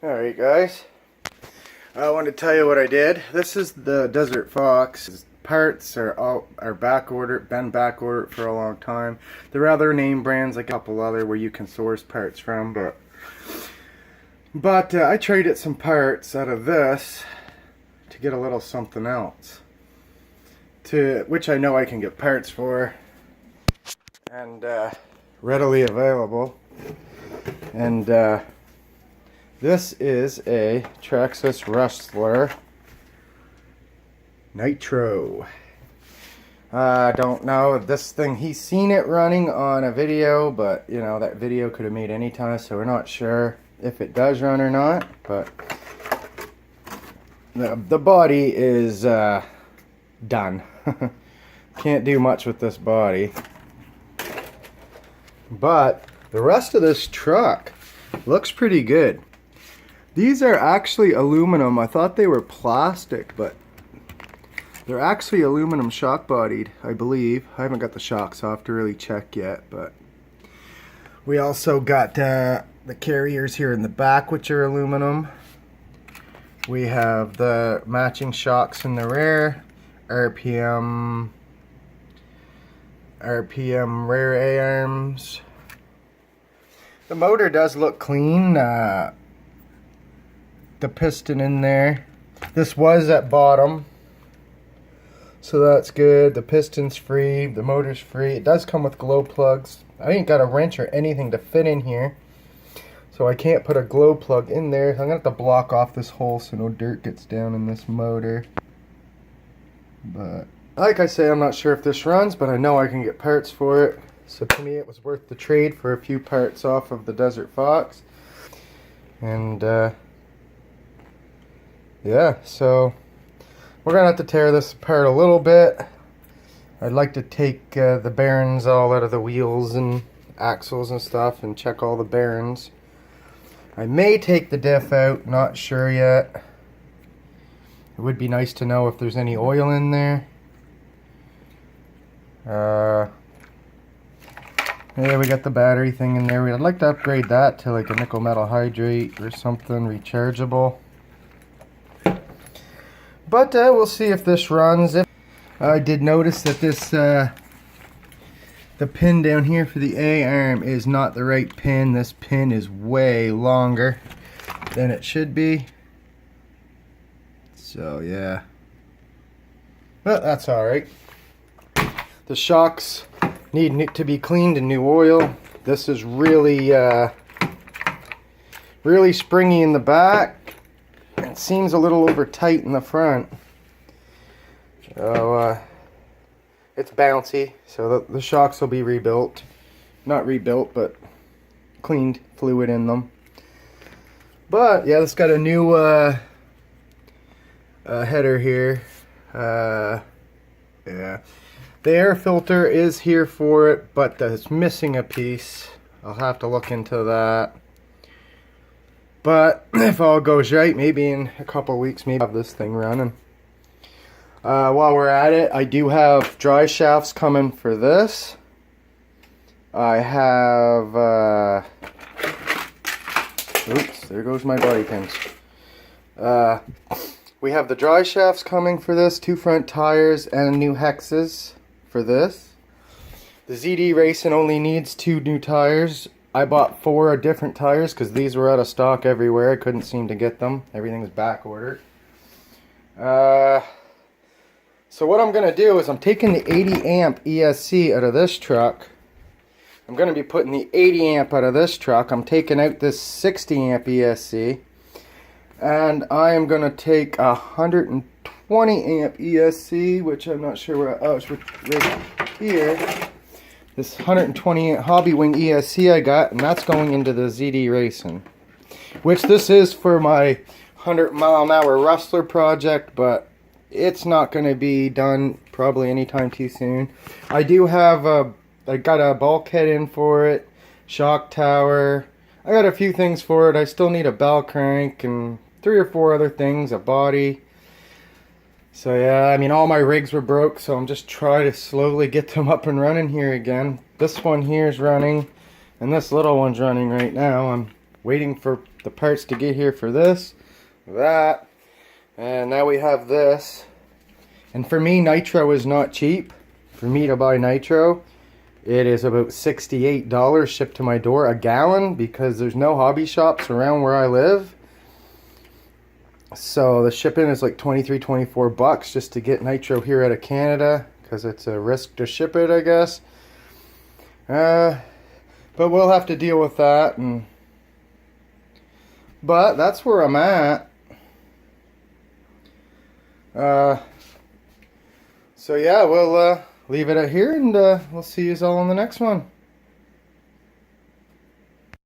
Alright guys, I want to tell you what I did. This is the Desert Fox. Parts are back ordered, been back ordered for a long time. There are other name brands, like a couple other where you can source parts from, but I traded some parts out of this to get a little something else, which I know I can get parts for and readily available. And this is a Traxxas Rustler Nitro. I don't know if this thing, he's seen it running on a video, but you know, that video could have made any time, so we're not sure if it does run or not. But the body is done. Can't do much with this body. But the rest of this truck looks pretty good. These are actually aluminum. I thought they were plastic, but they're actually aluminum shock bodied, I believe. I haven't got the shocks off to really check yet, but we also got the carriers here in the back, which are aluminum. We have the matching shocks in the rear, RPM rear A-arms. The motor does look clean. The piston in there. This was at bottom, so that's good. The piston's free, the motor's free. It does come with glow plugs. I ain't got a wrench or anything to fit in here, so I can't put a glow plug in there. I'm gonna have to block off this hole so no dirt gets down in this motor. But like I say, I'm not sure if this runs, but I know I can get parts for it. So to me it was worth the trade for a few parts off of the Desert Fox. And yeah, so we're gonna have to tear this apart a little bit. I'd like to take the bearings all out of the wheels and axles and stuff and check all the bearings. I may take the diff out, not sure yet. It would be nice to know if there's any oil in there. Yeah, we got the battery thing in there. I'd like to upgrade that to like a nickel metal hydrate or something rechargeable. But we'll see if this runs. I did notice that this the pin down here for the A-arm is not the right pin. This pin is way longer than it should be. So yeah, but that's alright. The shocks need to be cleaned and new oil. This is really really springy in the back. It seems a little over tight in the front. So it's bouncy, so the shocks will be rebuilt. Not rebuilt, but cleaned, fluid in them. But yeah, it's got a new header here. Yeah, the air filter is here for it, but it's missing a piece. I'll have to look into that. But if all goes right, maybe in a couple weeks, maybe I'll have this thing running. While we're at it, I do have dry shafts coming for this. I have, oops, there goes my body pins. We have the dry shafts coming for this, 2 front tires, and new hexes for this. The ZD Racing only needs 2 new tires. I bought 4 different tires because these were out of stock everywhere. I couldn't seem to get them. Everything's back ordered. So what I'm going to do is I'm taking the 80 amp ESC out of this truck. I'm going to be putting the 80 amp out of this truck. I'm taking out this 60 amp ESC. And I am going to take a 120 amp ESC, which I'm not sure where, oh, it's right here. This 120 amp Hobbywing ESC I got, and that's going into the ZD Racing. Which this is for my 100-mile-an-hour Rustler project, but it's not going to be done probably anytime too soon. I do have I got a bulkhead in for it, shock tower. I got a few things for it. I still need a bell crank and 3 or 4 other things, a body. So yeah, I mean, all my rigs were broke, so I'm just trying to slowly get them up and running here again. This one here is running, and this little one's running right now. I'm waiting for the parts to get here for this, that, and now we have this. And for me, nitro is not cheap. For me to buy nitro, it is about $68 shipped to my door a gallon, because there's no hobby shops around where I live. So the shipping is like 23, 24 bucks just to get nitro here out of Canada, because it's a risk to ship it, I guess. But we'll have to deal with that. But that's where I'm at. So yeah, we'll leave it at here, and we'll see you all in the next one.